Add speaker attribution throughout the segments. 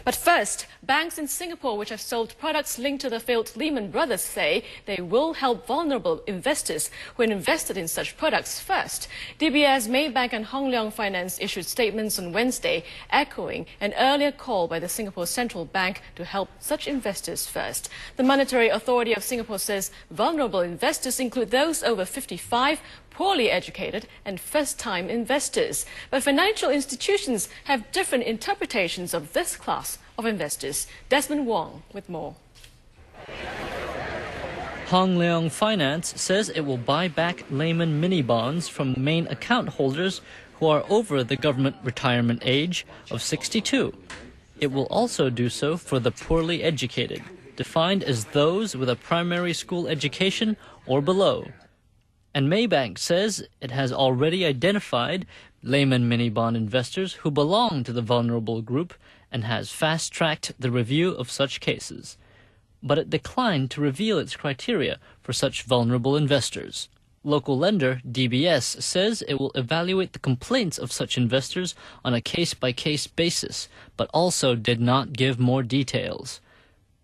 Speaker 1: But first, banks in Singapore which have sold products linked to the failed Lehman Brothers say they will help vulnerable investors who invested in such products first. DBS, Maybank and Hong Leong Finance issued statements on Wednesday echoing an earlier call by the Singapore Central Bank to help such investors first. The Monetary Authority of Singapore says vulnerable investors include those over 55, poorly educated and first-time investors. But financial institutions have different interpretations of this class of investors. Desmond Wong with more.
Speaker 2: Hong Leong Finance says it will buy back Lehman mini bonds from main account holders who are over the government retirement age of 62. It will also do so for the poorly educated, defined as those with a primary school education or below. And Maybank says it has already identified Lehman mini bond investors who belong to the vulnerable group and has fast-tracked the review of such cases. But it declined to reveal its criteria for such vulnerable investors. Local lender DBS says it will evaluate the complaints of such investors on a case-by-case basis, but also did not give more details.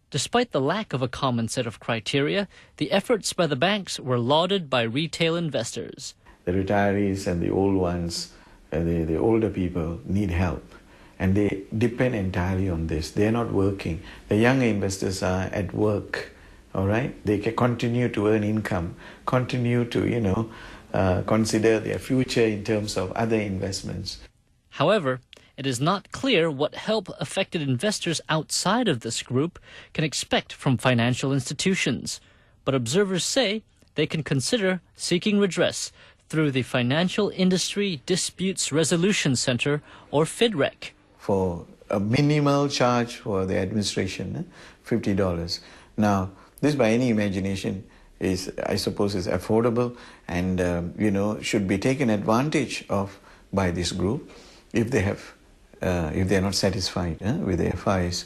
Speaker 2: Despite the lack of a common set of criteria, the efforts by the banks were lauded by retail investors.
Speaker 3: The retirees and the old ones, the older people need help, and they depend entirely on this. They're not working. The younger investors are at work, all right? They can continue to earn income, continue to, consider their future in terms of other investments.
Speaker 2: However, it is not clear what help affected investors outside of this group can expect from financial institutions. But observers say they can consider seeking redress through the Financial Industry Disputes Resolution Center, or FIDREC.
Speaker 3: For a minimal charge for the administration, $50. Now, this by any imagination is, I suppose, is affordable and, should be taken advantage of by this group if they are not satisfied with their FIs.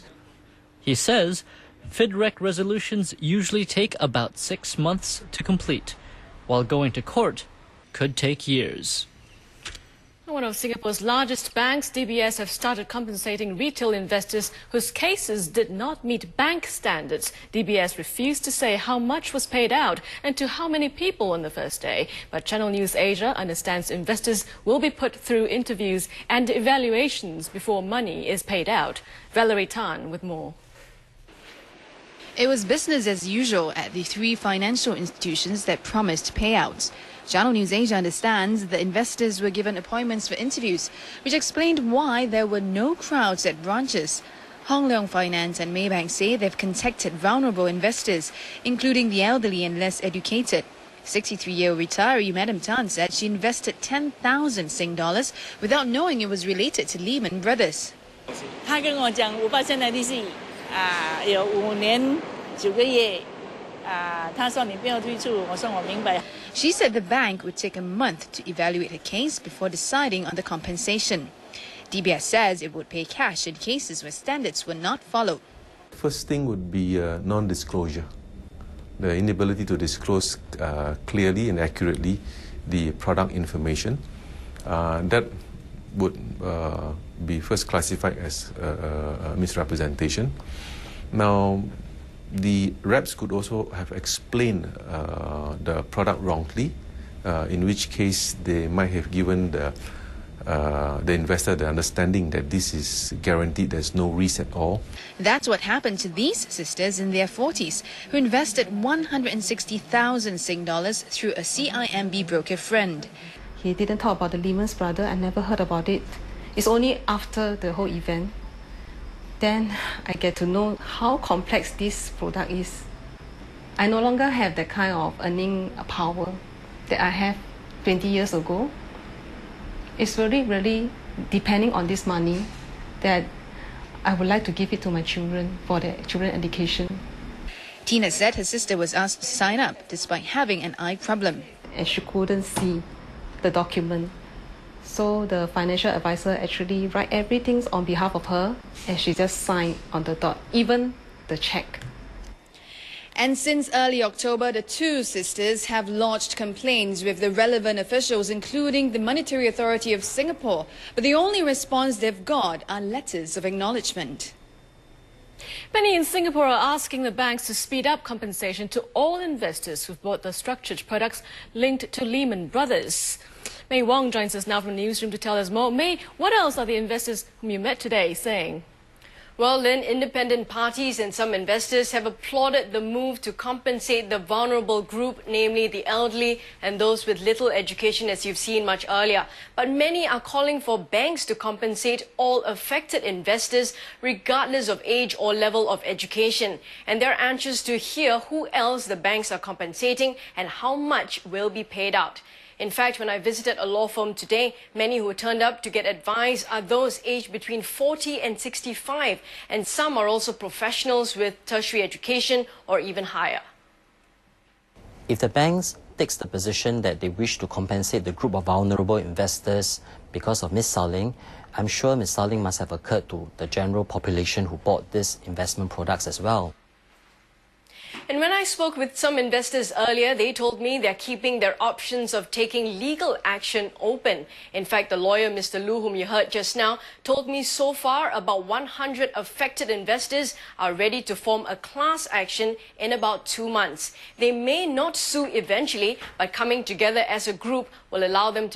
Speaker 2: He says FIDREC resolutions usually take about 6 months to complete, while going to court could take years.
Speaker 1: One of Singapore's largest banks, DBS, have started compensating retail investors whose cases did not meet bank standards. DBS refused to say how much was paid out and to how many people on the first day. But Channel News Asia understands investors will be put through interviews and evaluations before money is paid out. Valerie Tan with more.
Speaker 4: It was business as usual at the three financial institutions that promised payouts. Channel News Asia understands the investors were given appointments for interviews, which explained why there were no crowds at branches. Hong Leong Finance and Maybank say they've contacted vulnerable investors, including the elderly and less educated. 63-year-old retiree Madam Tan said she invested 10,000 Sing dollars without knowing it was related to Lehman Brothers.
Speaker 5: 他跟我讲，我报现在利息有5年9个月。他说你不要退出，我说我明白。
Speaker 4: She said the bank would take a month to evaluate her case before deciding on the compensation. DBS says it would pay cash in cases where standards were not followed.
Speaker 6: First thing would be non-disclosure, the inability to disclose clearly and accurately the product information. That would be first classified as misrepresentation. Now, the reps could also have explained the product wrongly, in which case they might have given the investor the understanding that this is guaranteed, there's no risk at all.
Speaker 4: That's what happened to these sisters in their 40s who invested 160,000 Sing dollars through a CIMB broker friend.
Speaker 7: He didn't talk about the Lehman Brothers. I never heard about it. It's only after the whole event then I get to know how complex this product is. I no longer have the kind of earning power that I had 20 years ago. It's really depending on this money that I would like to give it to my children for their children's education.
Speaker 4: Tina said her sister was asked to sign up despite having an eye problem.
Speaker 7: And she couldn't see the document. So the financial advisor actually write everything on behalf of her and she just signed on the dot, even the check.
Speaker 4: And since early October, the two sisters have lodged complaints with the relevant officials, including the Monetary Authority of Singapore. But the only response they've got are letters of acknowledgement.
Speaker 1: Many in Singapore are asking the banks to speed up compensation to all investors who've bought the structured products linked to Lehman Brothers. May Wong joins us now from the newsroom to tell us more. May, what else are the investors whom you met today saying?
Speaker 8: Well, Lynn, independent parties and some investors have applauded the move to compensate the vulnerable group, namely the elderly and those with little education, as you've seen much earlier. But many are calling for banks to compensate all affected investors, regardless of age or level of education. And they're anxious to hear who else the banks are compensating and how much will be paid out. In fact, when I visited a law firm today, many who turned up to get advice are those aged between 40 and 65, and some are also professionals with tertiary education or even higher.
Speaker 9: If the banks takes the position that they wish to compensate the group of vulnerable investors because of mis-selling, I'm sure mis-selling must have occurred to the general population who bought these investment products as well.
Speaker 8: And when I spoke with some investors earlier, they told me they're keeping their options of taking legal action open. In fact, the lawyer, Mr. Lu, whom you heard just now, told me so far about 100 affected investors are ready to form a class action in about 2 months. They may not sue eventually, but coming together as a group will allow them to